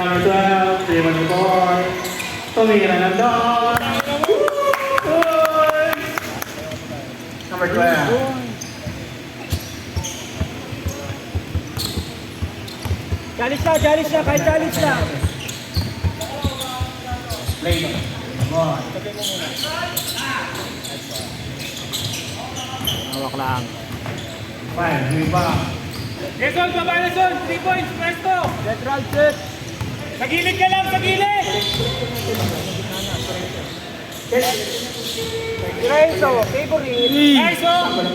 Number 12, Raymond Bor. Tumira ng doon. Number 12. Challenge na, kahit challenge na. Play na. Ball. Hawak lang. 5, rebound. Jason, baba na son! 3 points, presto! Central set. Sa gilid ka lang, sa gilid! Diretso, favorite. Nice, oh!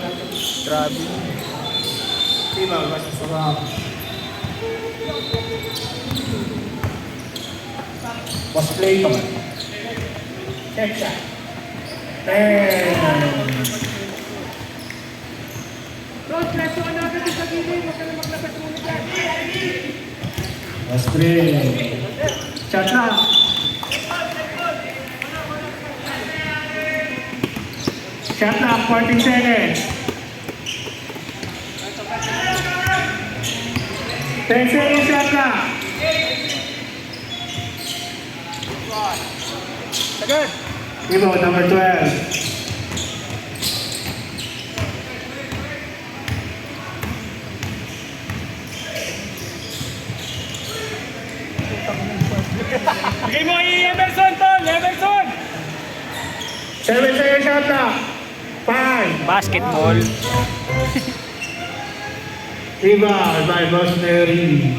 Grabe. Rebound, basta sarap. Was play ka man. Check shot. 10. Ron, presto ka na agad sa gilid. Huwag ka na maglabas muna dyan. Was play. Shot na. Shot na, 14 seconds. 10 seconds shot na. Agad. Rebound, number 12. Bigay mo kay Emerson, Tol! Emerson! 7 seconds shot na. 5. Basketball. Rebound by Boss Mary.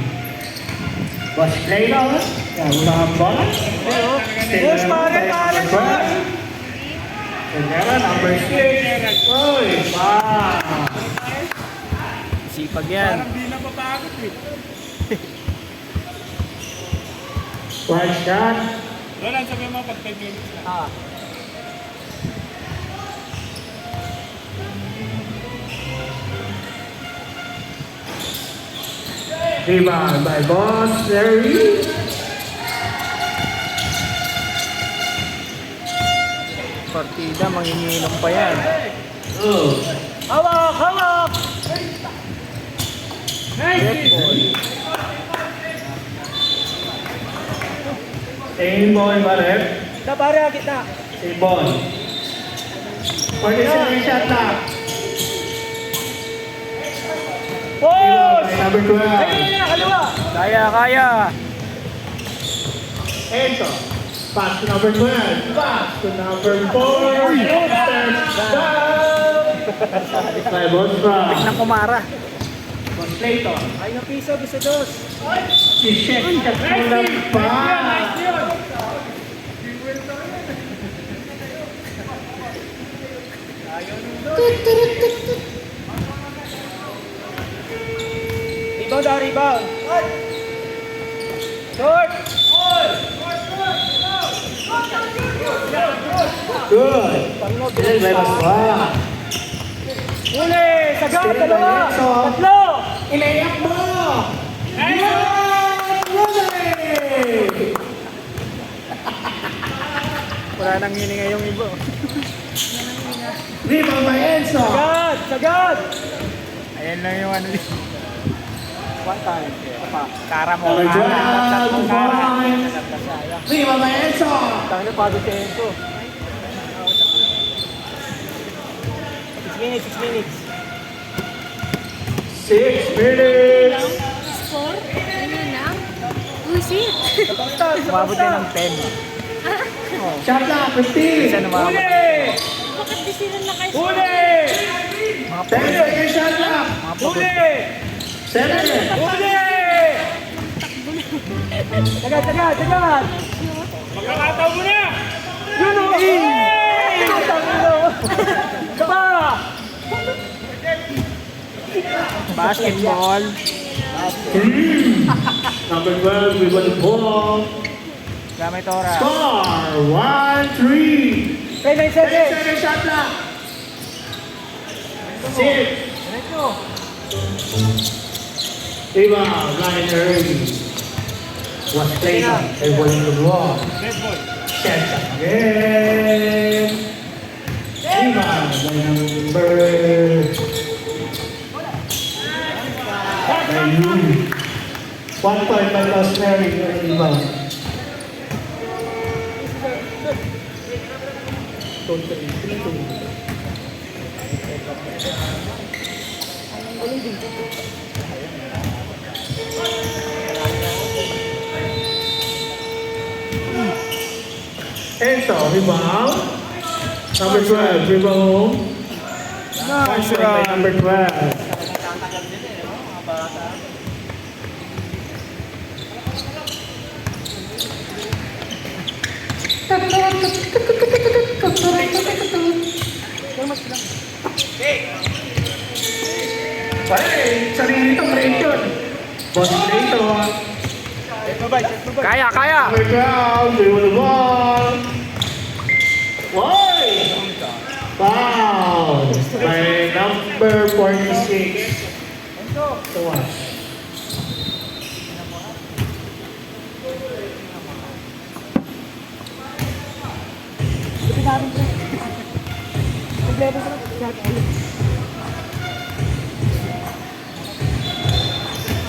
Boss play na. Wala ang bola. Boss, pare. Kaya number 6. Oy, wow. Sipag yan. Parang di na papagod eh. One shot. Roland, sabi mo pag 10 minutes na. Ah. Rebound by Boss Mary. Partida, manginginom pa yan. Oh. Hawak! Nice! Same ball ba rep? Na pare, kita. Same ball. 47 shot na. Boss! By number 12. Ayun na, kaliwa. Kaya. Ento. Pass to number 12. Pass to number 4. Touchdown! By Boss Fra. Ng kumara. Boss Clayton. Ay, ng piso, bisa dos. Si Sheikh Katulang pa. Nice yun! Rebound. Short. Good. Good by Boss Fra. Uli, sagad, Stay dalawa. by Enzo. Tatlo. Ilayak mo! Nice! Yan! Rudy! Wala nang hininga yung iba. Rebound by Enzo. Sagad. Ayan lang yung ano dito. One time. Ito pa. Kara mo. Number 12, Kara. points. Rebound by Enzo. Tangin pa doon kay Enzo. 6 minutes. 6 minutes. Score? Ano na? Busit! Umabot din ng 10. Shot na, 15. Isa na umabot. Bakit di sila nakaisip? Huli! 10 seconds shot na. Huli! 7. Huli! Sagad. Magkakataw mo na! Yun o! Kaba! Basketball. Number 12, we won the ball. Gamay Tora. Score, 1-3. 10 10 seconds shot na. 6. Diretso. Rebound, line early. Was played on. They were in the wall. Red ball. Check again. Rebound by number. By Yuri. 1 point by Rosemary. Rebound. Enzo, rebound. Number 12, rebound. Nice Point by run. number 12. Hey, sarili itong Clayton. Boss Clayton. Kaya, kaya. Number 12, they will ball. Why? Foul by number 46. So what?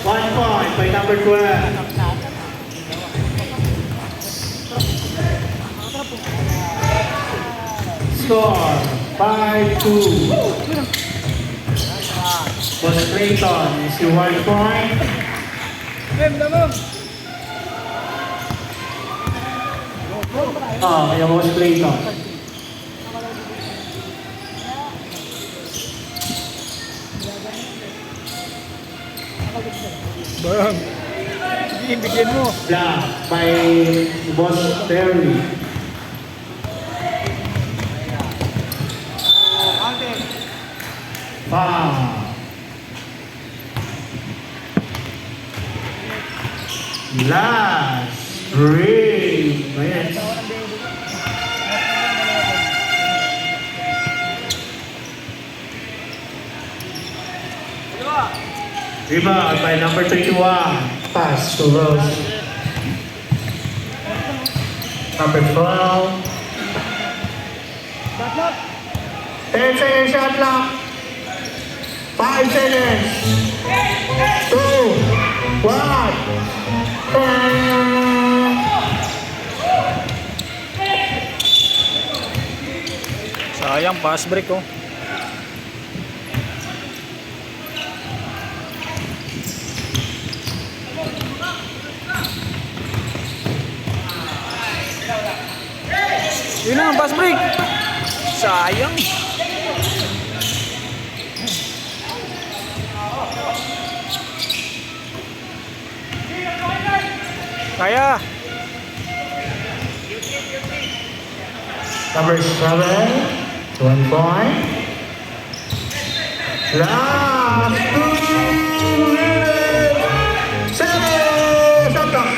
One point by number 12. Score 5-2. Boss Clayton is your 1 point. Yung Boss Clayton. Bang. Sige, bigyan mo. Black by Boss Terry. Foul. Last 3 minutes. Rebound by number 21. Pass to Rose. Number 12. 10 seconds shot clock. 5 seconds. 2, 1. Sayang, pass break oh. Yun na, pass break. Sayang. Kaya. Number 7. 1 point. Last 2 minutes. 7. Shot clock.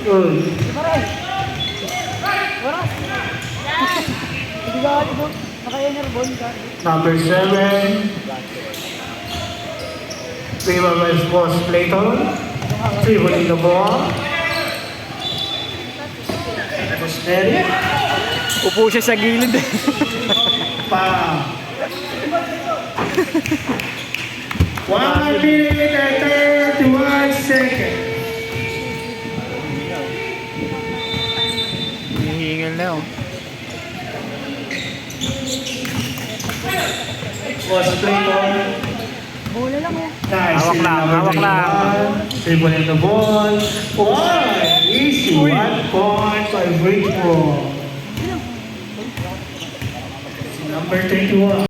Good. Number 7. Rebound Boss Clayton. Dribbling the ball. Steady. Upo siya sa gilid. Pa. 1 minute and 31 seconds. Hihingal na oh. Boss Clayton. Bola lang eh. Nice. Hawak lang, hawak lang. Dribbling the ball. Easy. 1 point by Bridgeport. Number 21.